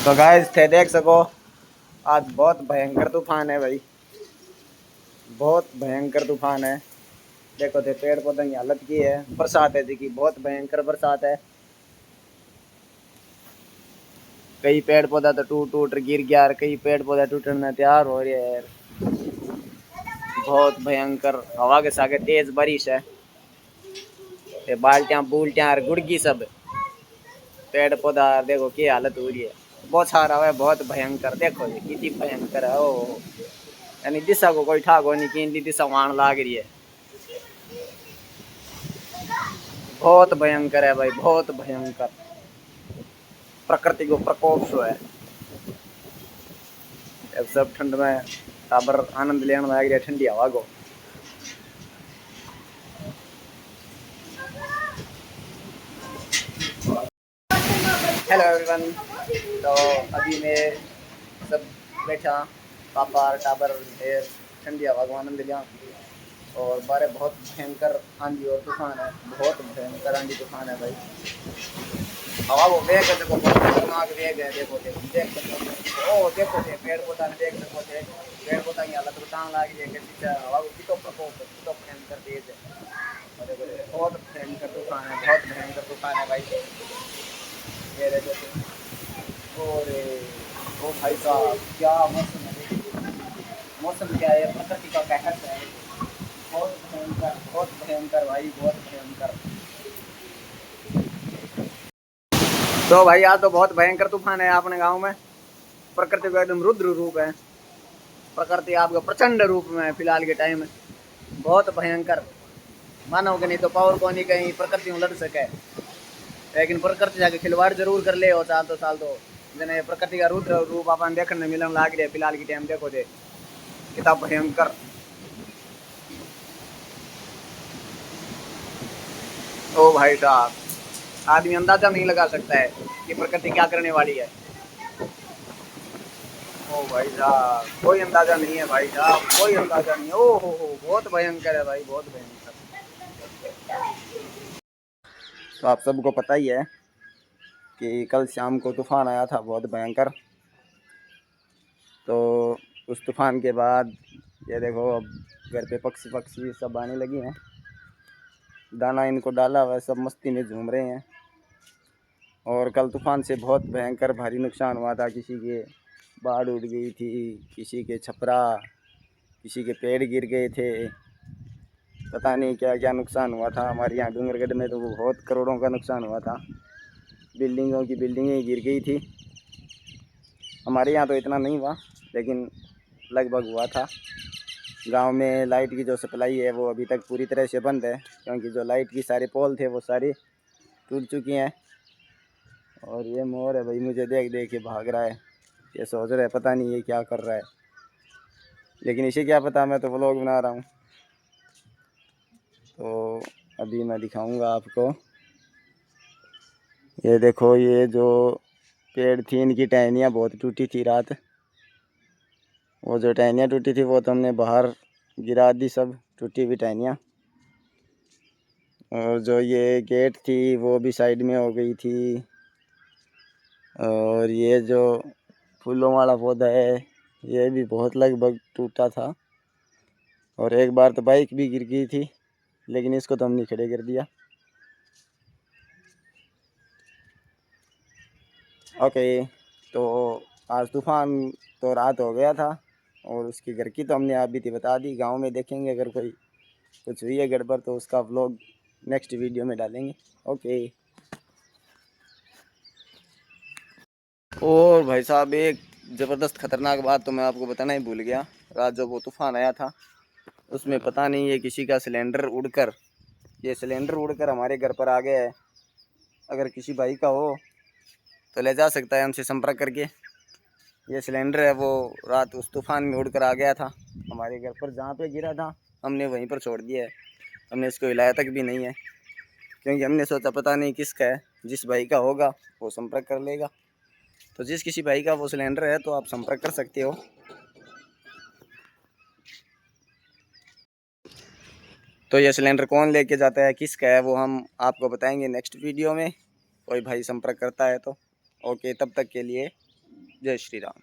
तो गाइस थे देख सको आज बहुत भयंकर तूफान है भाई, बहुत भयंकर तूफान है। देखो थे पेड़ पौधों की हालत की है, बरसात है जी की, बहुत भयंकर बरसात है। कई पेड़ पौधा तो टूट टूट गिर गया और कई पेड़ पौधा टूटने तैयार हो रहे हैं। बहुत भयंकर हवा के सागे तेज बारिश है। ये बाल्टियां बुल्टियां और गुड़गी सब पेड़ पौधा देखो की हालत हो रही है। बहुत सारा है, बहुत भयंकर। देखो ये कितनी भयंकर है। ओ यानी दिशा को कोई ठाक नहीं की दिशा वहां लाग रही है। बहुत भयंकर है भाई, बहुत भयंकर। प्रकृति को प्रकोप सो है। अब सब ठंड में टाबर आनंद लेने लग रहा ठंडी हवा को। Hello everyone. तो अभी मैं सब बैठा पापा और टाबर ढेर ठंडी हवा को आनंद लिया। और बारे बहुत भयंकर आंधी और तूफान है, बहुत भयंकर आंधी तूफान है भाई। हवा वो वेग है, देखो बहुत खतरनाक वेग है। देखो देख सकते ओ देखो थे पेड़ पौधा ने देख सको थे पेड़ पौधा की हालत बताने लगी है कि हवा को कितो प्रकोप है, कितो भयंकर तेज है। और देखो बहुत भयंकर तूफान है, बहुत भयंकर तूफान है भाई। ये देखो और ओ भाई साहब क्या मौसम है, मौसम क्या है, प्रकृति का कहर है। बहुत भयंकर, बहुत भयंकर भाई, बहुत भयंकर। तो भाई आज तो बहुत भयंकर तूफान है अपने गांव में। प्रकृति का एकदम रुद्र रूप है। प्रकृति आपका प्रचंड रूप में है फिलहाल के टाइम में, बहुत भयंकर। मानव के नहीं तो पावर को नहीं कहीं प्रकृति में लड़ सके, लेकिन प्रकृति जाके खिलवाड़ जरूर कर ले। और साल तो जने प्रकृति का रुद्र रूप अपन देखने मिलन लाग रहे फिलहाल की टाइम। देखो दे कितना भयंकर। ओ भाई साहब आदमी अंदाजा नहीं लगा सकता है कि प्रकृति क्या करने वाली है। ओ भाई साहब कोई अंदाजा नहीं है भाई साहब, कोई अंदाजा नहीं। ओ हो बहुत भयंकर है भाई, बहुत भयंकर। तो आप सबको पता ही है कि कल शाम को तूफान आया था बहुत भयंकर। तो उस तूफान के बाद ये देखो अब घर पे पक्षी सब आने लगी हैं। दाना इनको डाला हुआ, सब मस्ती में झूम रहे हैं। और कल तूफान से बहुत भयंकर भारी नुकसान हुआ था। किसी के बाढ़ उड़ गई थी, किसी के छपरा, किसी के पेड़ गिर गए थे। पता नहीं क्या क्या नुकसान हुआ था। हमारे यहाँ डूंगरगढ़ में तो बहुत करोड़ों का नुकसान हुआ था। बिल्डिंगों की बिल्डिंगें गिर गई थी। हमारे यहाँ तो इतना नहीं हुआ, लेकिन लगभग हुआ था। गांव में लाइट की जो सप्लाई है वो अभी तक पूरी तरह से बंद है, क्योंकि जो लाइट की सारे पोल थे वो सारी टूट चुकी हैं। और ये मोर है भाई, मुझे देख देख के भाग रहा है। ये सोच रहा है पता नहीं ये क्या कर रहा है, लेकिन इसे क्या पता, मैं तो व्लॉग बना रहा हूँ। तो अभी मैं दिखाऊंगा आपको। ये देखो ये जो पेड़ थी इनकी टहनियाँ बहुत टूटी थी रात। वो जो टहनियाँ टूटी थी वो तो हमने बाहर गिरा दी, सब टूटी हुई टहनियाँ। और जो ये गेट थी वो भी साइड में हो गई थी। और ये जो फूलों वाला पौधा है ये भी बहुत लगभग टूटा था। और एक बार तो बाइक भी गिर गई थी, लेकिन इसको तो हमने खड़े कर दिया। ओके, तो आज तूफान तो रात हो गया था और उसके घर की तो हमने आप भी थी बता दी। गांव में देखेंगे अगर कोई कुछ हुई है गड़बड़ तो उसका व्लॉग नेक्स्ट वीडियो में डालेंगे। ओके। और भाई साहब एक ज़बरदस्त ख़तरनाक बात तो मैं आपको बताना ही भूल गया। रात जब वो तूफ़ान आया था उसमें पता नहीं ये किसी का सिलेंडर उड़कर हमारे घर पर आ गया है। अगर किसी भाई का हो तो ले जा सकता है हमसे संपर्क करके। ये सिलेंडर है वो रात उस तूफ़ान में उड़कर आ गया था हमारे घर पर, जहाँ पे गिरा था हमने वहीं पर छोड़ दिया है। हमने इसको हिलाया तक भी नहीं है, क्योंकि हमने सोचा पता नहीं किसका है। जिस भाई का होगा वो संपर्क कर लेगा। तो जिस किसी भाई का वो सिलेंडर है तो आप संपर्क कर सकते हो। तो ये सिलेंडर कौन लेके जाता है, किसका है, वो हम आपको बताएंगे नेक्स्ट वीडियो में। कोई भाई संपर्क करता है तो। ओके, तब तक के लिए जय श्री राम।